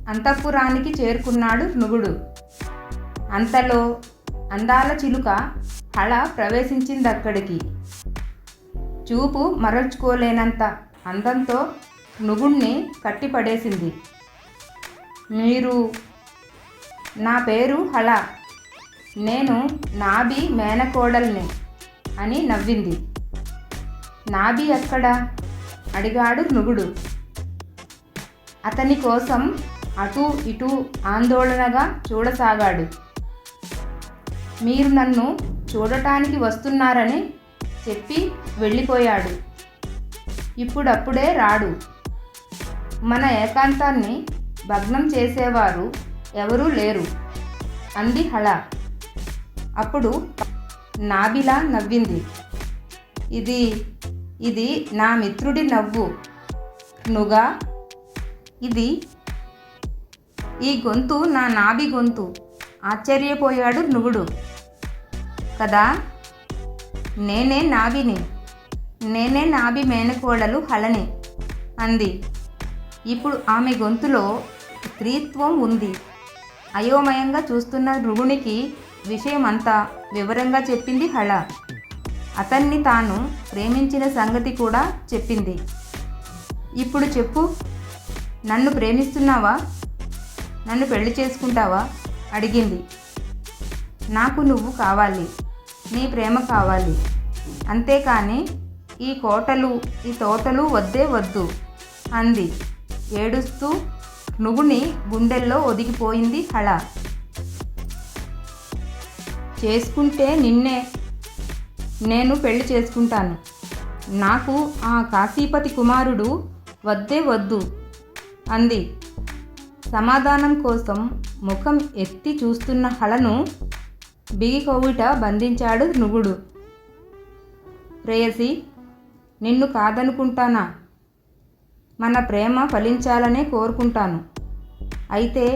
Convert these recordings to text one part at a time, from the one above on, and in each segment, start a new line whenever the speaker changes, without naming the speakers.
అంతఃపురానికి చేరుకున్నాడు నృగుడు. అంతలో అందాల చిలుక హళ ప్రవేశించిందక్కడికి. చూపు మరల్చుకోలేనంత అందంతో నృగుణ్ణి కట్టిపడేసింది. మీరు? నా పేరు హళ, నేను నాభి మేనకోడల్ని అని నవ్వింది. నాభి ఎక్కడా అడిగాడు నృగుడు. అతని కోసం అటూ ఇటూ ఆందోళనగా చూడసాగాడు. మీరు నన్ను చూడటానికి వస్తున్నారని చెప్పి వెళ్ళిపోయాడు. ఇప్పుడప్పుడే రాడు. మన ఏకాంతాన్ని భగ్నం చేసేవారు ఎవరూ లేరు అంది హళ. అప్పుడు నాభిలా నవ్వింది. ఇది నా మిత్రుడి నవ్వు నుగా. ఈ గొంతు నా నాభి గొంతు. ఆశ్చర్యపోయాడు నృగుడు. కదా, నేనే నాభిని, నేనే నాభి మేనకోడలు హళని అంది. ఇప్పుడు ఆమె గొంతులో స్త్రీత్వం ఉంది. అయోమయంగా చూస్తున్న నృగునికి విషయమంతా వివరంగా చెప్పింది హళ. అతన్ని తాను ప్రేమించిన సంగతి కూడా చెప్పింది. ఇప్పుడు చెప్పు, నన్ను ప్రేమిస్తున్నావా? నన్ను పెళ్లి చేసుకుంటావా? అడిగింది. నాకు నువ్వు కావాలి, నీ ప్రేమ కావాలి, అంతేకాని ఈ కోటలు ఈ తోటలు వద్దే వద్దు అంది ఏడుస్తూ. నృగుని గుండెల్లో ఒదిగిపోయింది హళ. చేసుకుంటే నిన్నే నేను పెళ్లి చేసుకుంటాను. నాకు ఆ కాశీపతి కుమారుడు వద్దే వద్దు అంది. సమాధానం కోసం ముఖం ఎత్తి చూస్తున్న హళను బిగికొవ్వుట బంధించాడు నృగుడు. ప్రేయసి, నిన్ను కాదనుకుంటానా? మన ప్రేమ ఫలించాలనే కోరుకుంటాను. అయితే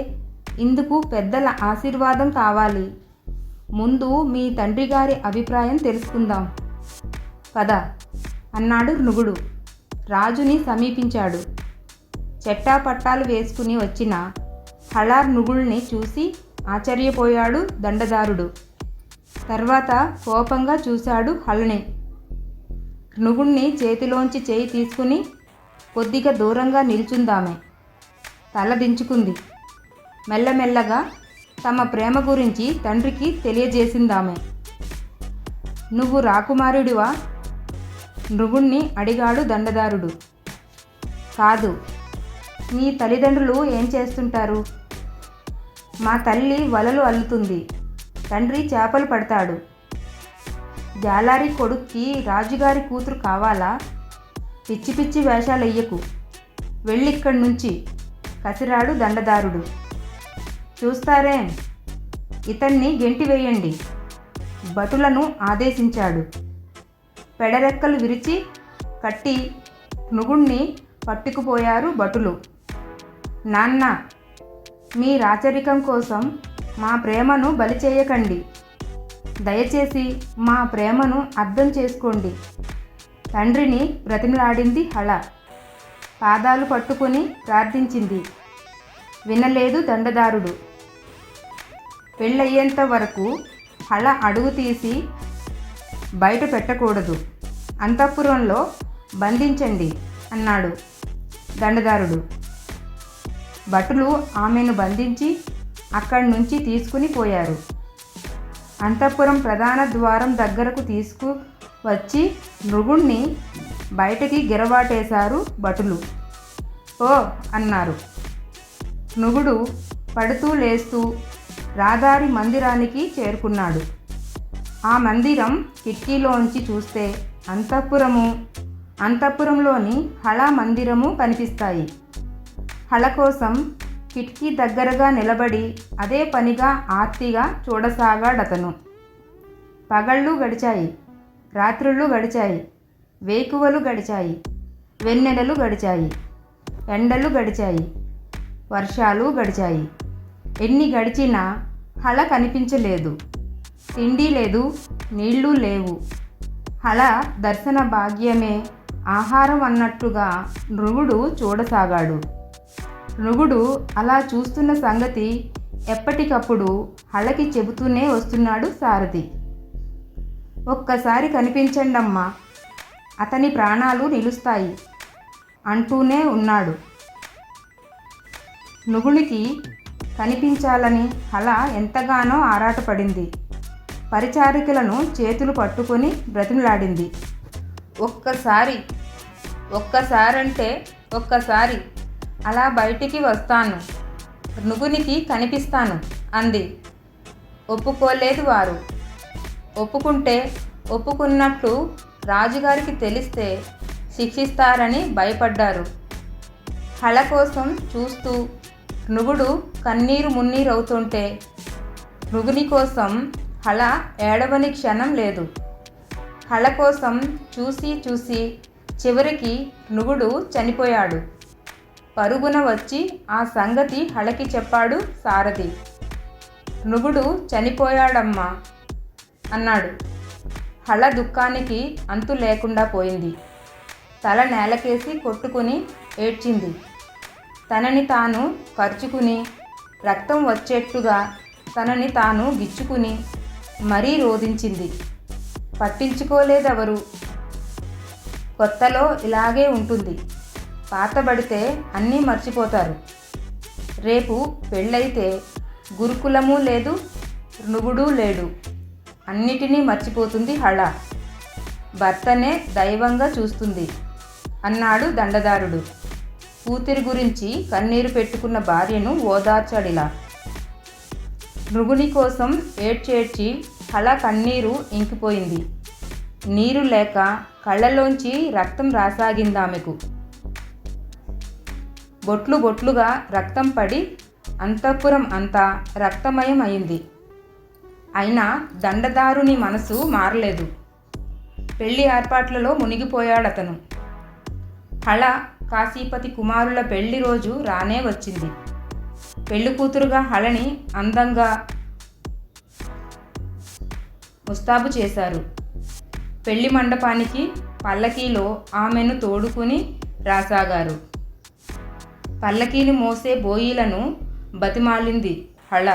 ఇందుకు పెద్దల ఆశీర్వాదం కావాలి. ముందు మీ తండ్రి గారి అభిప్రాయం తెలుసుకుందాం పద అన్నాడు నృగుడు. రాజుని సమీపించాడు. చెట్టాపట్టాలు వేసుకుని వచ్చిన హళ నృగుల్ని చూసి ఆశ్చర్యపోయాడు దండదారుడు. తర్వాత కోపంగా చూశాడు హళని. నృగుణ్ణి చేతిలోంచి చేయి తీసుకుని కొద్దిగా దూరంగా నిల్చుందామె. తల దించుకుంది. మెల్లమెల్లగా తమ ప్రేమ గురించి తండ్రికి తెలియజేసిందామె. నువ్వు రాకుమారుడివా? నృగుణ్ణి అడిగాడు దండదారుడు. కాదు. నీ తల్లిదండ్రులు ఏం చేస్తుంటారు? మా తల్లి వలలు అల్లుతుంది, తండ్రి చేపలు పడతాడు. జాలారి కొడుక్కి రాజుగారి కూతురు కావాలా? పిచ్చి పిచ్చి వేషాలెయ్యకు, వెళ్ళిక్కడి నుంచి కసిరాడు దండదారుడు. చూస్తారేం, ఇతన్ని గెంటివేయండి భటులను ఆదేశించాడు. పెడరెక్కలు విరిచి కట్టి నృగుణ్ణి పట్టుకుపోయారు భటులు. నాన్న, మీ రాచరికం కోసం మా ప్రేమను బలి చేయకండి. దయచేసి మా ప్రేమను అర్థం చేసుకోండి తండ్రిని బ్రతిమలాడింది హళ. పాదాలు పట్టుకొని ప్రార్థించింది. వినలేదు దండదారుడు. పెళ్ళయ్యేంత వరకు హళ అడుగు తీసి బయట పెట్టకూడదు, అంతఃపురంలో బంధించండి అన్నాడు దండదారుడు. భటులు ఆమెను బంధించి అక్కడి నుంచి తీసుకుని పోయారు. అంతఃపురం ప్రధాన ద్వారం దగ్గరకు తీసుకువచ్చి నృగుణ్ణి బయటికి గిరవాటేశారు భటులు. ఓ అన్నారు. నృగుడు పడుతూ లేస్తూ రాదారి మందిరానికి చేరుకున్నాడు. ఆ మందిరం కిటికీలోంచి చూస్తే అంతఃపురంలోని హళ మందిరము కనిపిస్తాయి. హళ కోసం కిటికీ దగ్గరగా నిలబడి అదే పనిగా ఆర్తిగా చూడసాగాడతను. పగళ్ళు గడిచాయి, రాత్రుళ్ళు గడిచాయి, వేకువలు గడిచాయి, వెన్నెలలు గడిచాయి, ఎండలు గడిచాయి, వర్షాలు గడిచాయి. ఎన్ని గడిచినా హళ కనిపించలేదు. తిండి లేదు, నీళ్లు లేవు. హళ దర్శన భాగ్యమే ఆహారం అన్నట్టుగా నృగుడు చూడసాగాడు. నృగుడు అలా చూస్తున్న సంగతి ఎప్పటికప్పుడు హళకి చెబుతూనే వస్తున్నాడు సారథి. ఒక్కసారి కనిపించండమ్మా, అతని ప్రాణాలు నిలుస్తాయి అంటూనే ఉన్నాడు. నృగునికి కనిపించాలని హళ ఎంతగానో ఆరాటపడింది. పరిచారికలను చేతులు పట్టుకొని బ్రతిమలాడింది. ఒక్కసారంటే ఒక్కసారి అలా బయటికి వస్తాను, నృగునికి కనిపిస్తాను అంది. ఒప్పుకోలేదు వారు. ఒప్పుకుంటే ఒప్పుకున్నట్టు రాజుగారికి తెలిస్తే శిక్షిస్తారని భయపడ్డారు. హళ కోసం చూస్తూ నృగుడు కన్నీరు మున్నీరవుతుంటే నృగుని కోసం హళ ఏడవని క్షణం లేదు. హళ కోసం చూసి చూసి చివరికి నృగుడు చనిపోయాడు. పరుగున వచ్చి ఆ సంగతి హళకి చెప్పాడు సారథి. నృగుడు చనిపోయాడమ్మా అన్నాడు. హళ దుఃఖానికి అంతు లేకుండా పోయింది. తల నేలకేసి కొట్టుకుని ఏడ్చింది. తనని తాను ఖర్చుకుని రక్తం వచ్చేట్టుగా తనని తాను గిచ్చుకుని మరీ రోదించింది. పట్టించుకోలేదెవరు. కొత్తలో ఇలాగే ఉంటుంది. పాతబడితే అన్నీ మర్చిపోతారు. రేపు పెళ్ళైతే గురుకులము లేదు, నృగుడు లేడు. అన్నిటినీ మర్చిపోతుంది హళ. భర్తనే దైవంగా చూస్తుంది అన్నాడు దండదారుడు. కూతురి గురించి కన్నీరు పెట్టుకున్న భార్యను ఓదార్చాడిలా. నృగుని కోసం ఏడ్చేడ్చి హళ కన్నీరు ఇంకిపోయింది. నీరు లేక కళ్ళలోంచి రక్తం రాసాగిందామెకు. బొట్లు బొట్లుగా రక్తం పడి అంతఃపురం అంతా రక్తమయం అయింది. అయినా దండదారుని మనసు మారలేదు. పెళ్లి ఏర్పాట్లలో మునిగిపోయాడతను. హళ కాశీపతి కుమారుల పెళ్లి రోజు రానే వచ్చింది. పెళ్లి కూతురుగా హళని అందంగా ముస్తాబు చేశారు. పెళ్లి మండపానికి పల్లకీలో ఆమెను తోడుకుని రాసాగారు. పల్లకీని మోసే బోయిలను బతిమాలింది హళ.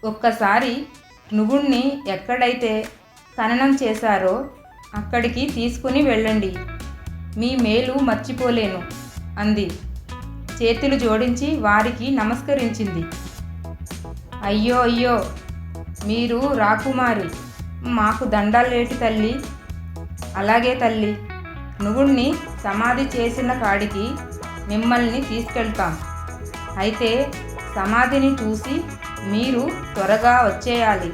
ఒక్కసారి నృగుణ్ణి ఎక్కడైతే ఖననం చేశారో అక్కడికి తీసుకుని వెళ్ళండి, మీ మేలు మర్చిపోలేను అంది. చేతులు జోడించి వారికి నమస్కరించింది. అయ్యో అయ్యో, మీరు రాకుమారి, మాకు దండాలేటి తల్లి. అలాగే తల్లి, నృగుణ్ణి సమాధి చేసిన కాడికి మిమ్మల్ని తీసుకెళ్తాం. అయితే సమాధిని చూసి మీరు త్వరగా వచ్చేయాలి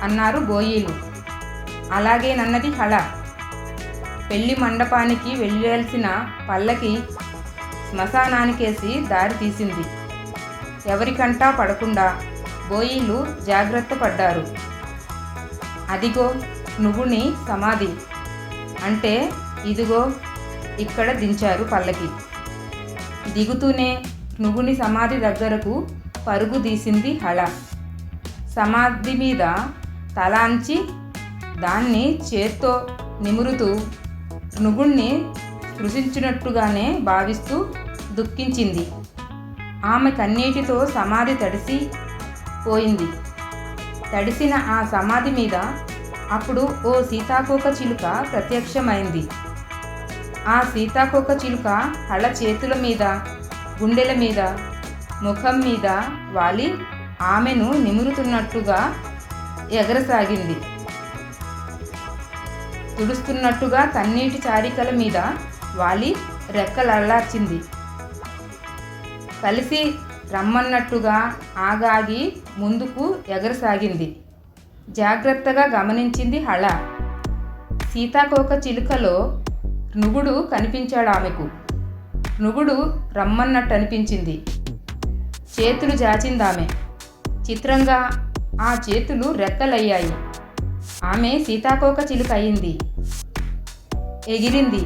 అన్నారు బోయీలు. అలాగేనన్నది హళ. పెళ్లి మండపానికి వెళ్ళాల్సిన పల్లకి శ్మశానానికేసి దారి తీసింది. ఎవరికంటా పడకుండా బోయీలు జాగ్రత్త పడ్డారు. అదిగో నృగుని సమాధి అంటే ఇదిగో ఇక్కడ దించారు పల్లకి. దిగుతూనే నృగుని సమాధి దగ్గరకు పరుగు తీసింది హళ. సమాధి మీద తలాంచి దాన్ని చేత్తో నిమురుతూ నృగుణ్ణి స్పృశించినట్టుగానే భావిస్తూ దుఃఖించింది. ఆమె కన్నీటితో సమాధి తడిసి పోయింది. తడిసిన ఆ సమాధి మీద అప్పుడు ఓ సీతాకోక చిలుక ప్రత్యక్షమైంది. ఆ సీతాకోక చిలుక హళ చేతుల మీద, గుండెల మీద, ముఖం మీద వాలి ఆమెను నిమురుతున్నట్టుగా ఎగరసాగింది. తుడుస్తున్నట్టుగా కన్నీటి చారికల మీద వాలి రెక్కలల్లార్చింది. కలిసి రమ్మన్నట్టుగా ఆగాగి ముందుకు ఎగరసాగింది. జాగ్రత్తగా గమనించింది హళ. సీతాకోక చిలుకలో నృగుడు కనిపించాడు ఆమెకు. నృగుడు రమ్మన్నట్టు అనిపించింది. చేతులు జాచిందామె. చిత్రంగా ఆ చేతులు రెక్కలయ్యాయి. ఆమె సీతాకోక చిలుక అయింది. ఎగిరింది.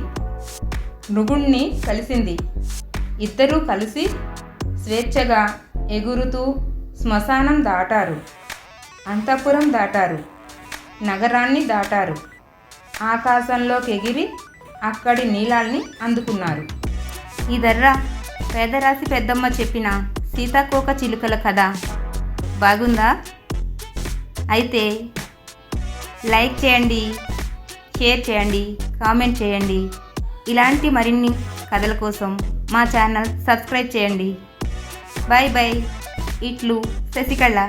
నృగుణ్ణి కలిసింది. ఇద్దరూ కలిసి స్వేచ్ఛగా ఎగురుతూ శ్మశానం దాటారు. అంతఃపురం దాటారు. నగరాన్ని దాటారు. ఆకాశంలోకి ఎగిరి అక్కడి నీలాల్ని అందుకున్నారు.
ఇదర్రా
పేదరాశి పెద్దమ్మ చెప్పిన సీతాకోక చిలుకల కథ బాగుందా? అయితే లైక్ చేయండి, షేర్ చేయండి, కామెంట్ చేయండి. ఇలాంటి మరిన్ని కథల కోసం మా ఛానల్ సబ్స్క్రైబ్ చేయండి. Bye bye. ఇట్లు శశికళ.